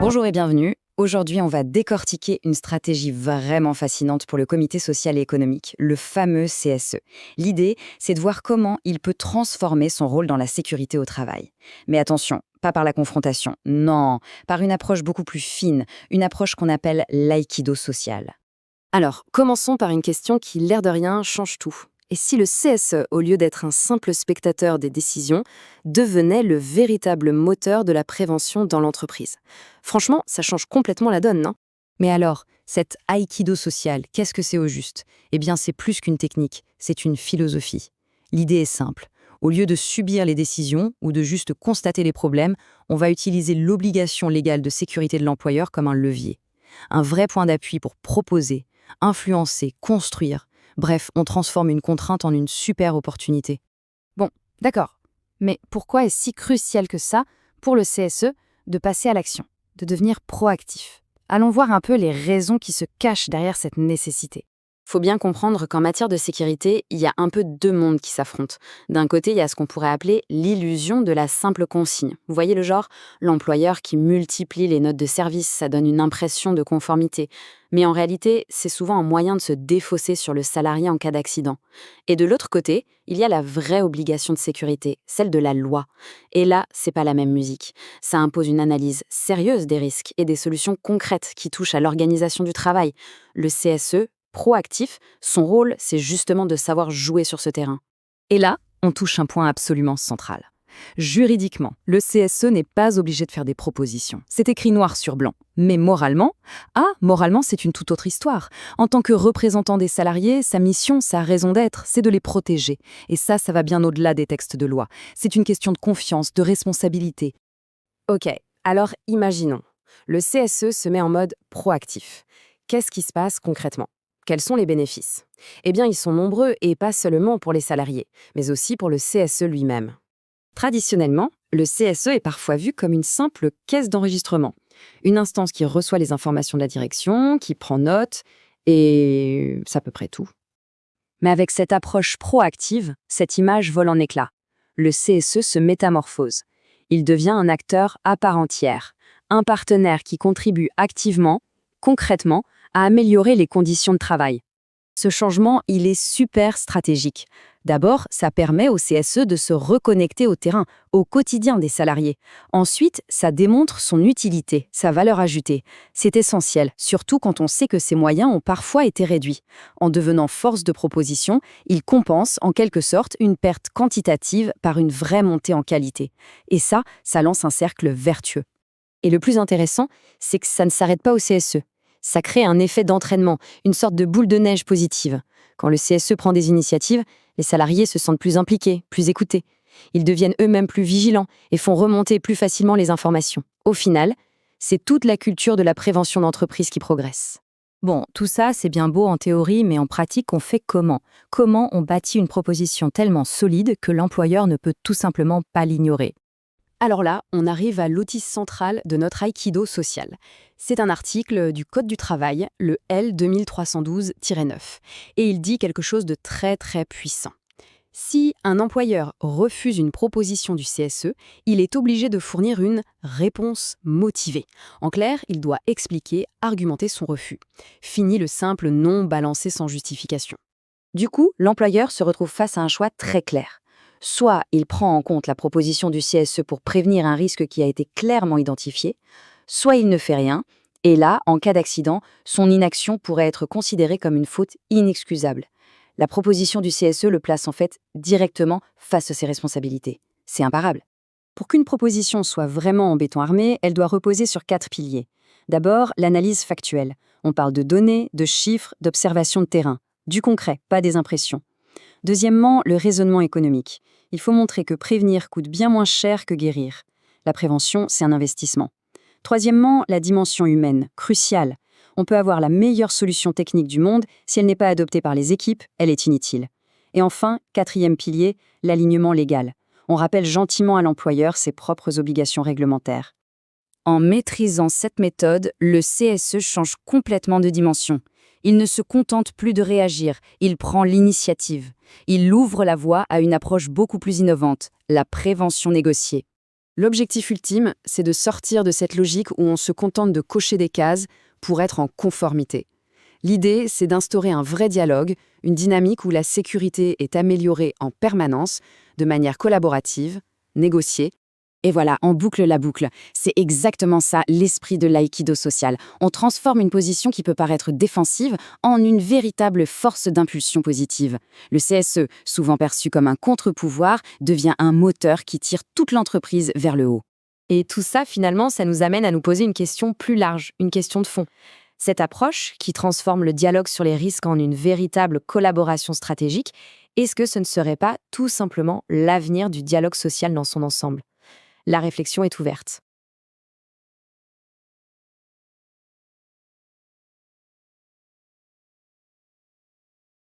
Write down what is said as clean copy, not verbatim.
Bonjour et bienvenue. Aujourd'hui, on va décortiquer une stratégie vraiment fascinante pour le comité social et économique, le fameux CSE. L'idée, c'est de voir comment il peut transformer son rôle dans la sécurité au travail. Mais attention, pas par la confrontation, non, par une approche beaucoup plus fine, une approche qu'on appelle l'aïkido social. Alors, commençons par une question qui, l'air de rien, change tout. Et si le CSE, au lieu d'être un simple spectateur des décisions, devenait le véritable moteur de la prévention dans l'entreprise? Franchement, ça change complètement la donne, non? Mais alors, cette aïkido social, qu'est-ce que c'est au juste? Eh bien, c'est plus qu'une technique, c'est une philosophie. L'idée est simple. Au lieu de subir les décisions ou de juste constater les problèmes, on va utiliser l'obligation légale de sécurité de l'employeur comme un levier. Un vrai point d'appui pour proposer, influencer, construire. Bref, on transforme une contrainte en une super opportunité. Bon, d'accord. Mais pourquoi est-ce si crucial que ça, pour le CSE, de passer à l'action, de devenir proactif? Allons voir un peu les raisons qui se cachent derrière cette nécessité. Faut bien comprendre qu'en matière de sécurité, il y a un peu deux mondes qui s'affrontent. D'un côté, il y a ce qu'on pourrait appeler l'illusion de la simple consigne. Vous voyez le genre? L'employeur qui multiplie les notes de service, ça donne une impression de conformité. Mais en réalité, c'est souvent un moyen de se défausser sur le salarié en cas d'accident. Et de l'autre côté, il y a la vraie obligation de sécurité, celle de la loi. Et là, c'est pas la même musique. Ça impose une analyse sérieuse des risques et des solutions concrètes qui touchent à l'organisation du travail. Le CSE, proactif, son rôle, c'est justement de savoir jouer sur ce terrain. Et là, on touche un point absolument central. Juridiquement, le CSE n'est pas obligé de faire des propositions. C'est écrit noir sur blanc. Mais moralement, c'est une toute autre histoire. En tant que représentant des salariés, sa mission, sa raison d'être, c'est de les protéger. Et ça va bien au-delà des textes de loi. C'est une question de confiance, de responsabilité. Ok, alors imaginons. Le CSE se met en mode proactif. Qu'est-ce qui se passe concrètement? Quels sont les bénéfices? Eh bien, ils sont nombreux et pas seulement pour les salariés, mais aussi pour le CSE lui-même. Traditionnellement, le CSE est parfois vu comme une simple caisse d'enregistrement. Une instance qui reçoit les informations de la direction, qui prend note, et c'est à peu près tout. Mais avec cette approche proactive, cette image vole en éclats. Le CSE se métamorphose. Il devient un acteur à part entière, un partenaire qui contribue activement, concrètement, à améliorer les conditions de travail. Ce changement, il est super stratégique. D'abord, ça permet au CSE de se reconnecter au terrain, au quotidien des salariés. Ensuite, ça démontre son utilité, sa valeur ajoutée. C'est essentiel, surtout quand on sait que ses moyens ont parfois été réduits. En devenant force de proposition, il compense en quelque sorte une perte quantitative par une vraie montée en qualité. Et ça lance un cercle vertueux. Et le plus intéressant, c'est que ça ne s'arrête pas au CSE. Ça crée un effet d'entraînement, une sorte de boule de neige positive. Quand le CSE prend des initiatives, les salariés se sentent plus impliqués, plus écoutés. Ils deviennent eux-mêmes plus vigilants et font remonter plus facilement les informations. Au final, c'est toute la culture de la prévention d'entreprise qui progresse. Bon, tout ça, c'est bien beau en théorie, mais en pratique, on fait comment? Comment on bâtit une proposition tellement solide que l'employeur ne peut tout simplement pas l'ignorer? Alors là, on arrive à l'outil central de notre Aikido social. C'est un article du Code du travail, le L 2312-9, et il dit quelque chose de très très puissant. Si un employeur refuse une proposition du CSE, il est obligé de fournir une réponse motivée. En clair, il doit expliquer, argumenter son refus. Fini le simple non balancé sans justification. Du coup, l'employeur se retrouve face à un choix très clair. Soit il prend en compte la proposition du CSE pour prévenir un risque qui a été clairement identifié, soit il ne fait rien, et là, en cas d'accident, son inaction pourrait être considérée comme une faute inexcusable. La proposition du CSE le place en fait directement face à ses responsabilités. C'est imparable. Pour qu'une proposition soit vraiment en béton armé, elle doit reposer sur 4 piliers. D'abord, l'analyse factuelle. On parle de données, de chiffres, d'observations de terrain. Du concret, pas des impressions. Deuxièmement, le raisonnement économique. Il faut montrer que prévenir coûte bien moins cher que guérir. La prévention, c'est un investissement. Troisièmement, la dimension humaine, cruciale. On peut avoir la meilleure solution technique du monde, si elle n'est pas adoptée par les équipes, elle est inutile. Et enfin, quatrième pilier, l'alignement légal. On rappelle gentiment à l'employeur ses propres obligations réglementaires. En maîtrisant cette méthode, le CSE change complètement de dimension. Il ne se contente plus de réagir, il prend l'initiative. Il ouvre la voie à une approche beaucoup plus innovante, la prévention négociée. L'objectif ultime, c'est de sortir de cette logique où on se contente de cocher des cases pour être en conformité. L'idée, c'est d'instaurer un vrai dialogue, une dynamique où la sécurité est améliorée en permanence, de manière collaborative, négociée. Et voilà, on boucle la boucle. C'est exactement ça, l'esprit de l'aïkido social. On transforme une position qui peut paraître défensive en une véritable force d'impulsion positive. Le CSE, souvent perçu comme un contre-pouvoir, devient un moteur qui tire toute l'entreprise vers le haut. Et tout ça, finalement, ça nous amène à nous poser une question plus large, une question de fond. Cette approche, qui transforme le dialogue sur les risques en une véritable collaboration stratégique, est-ce que ce ne serait pas tout simplement l'avenir du dialogue social dans son ensemble ? La réflexion est ouverte.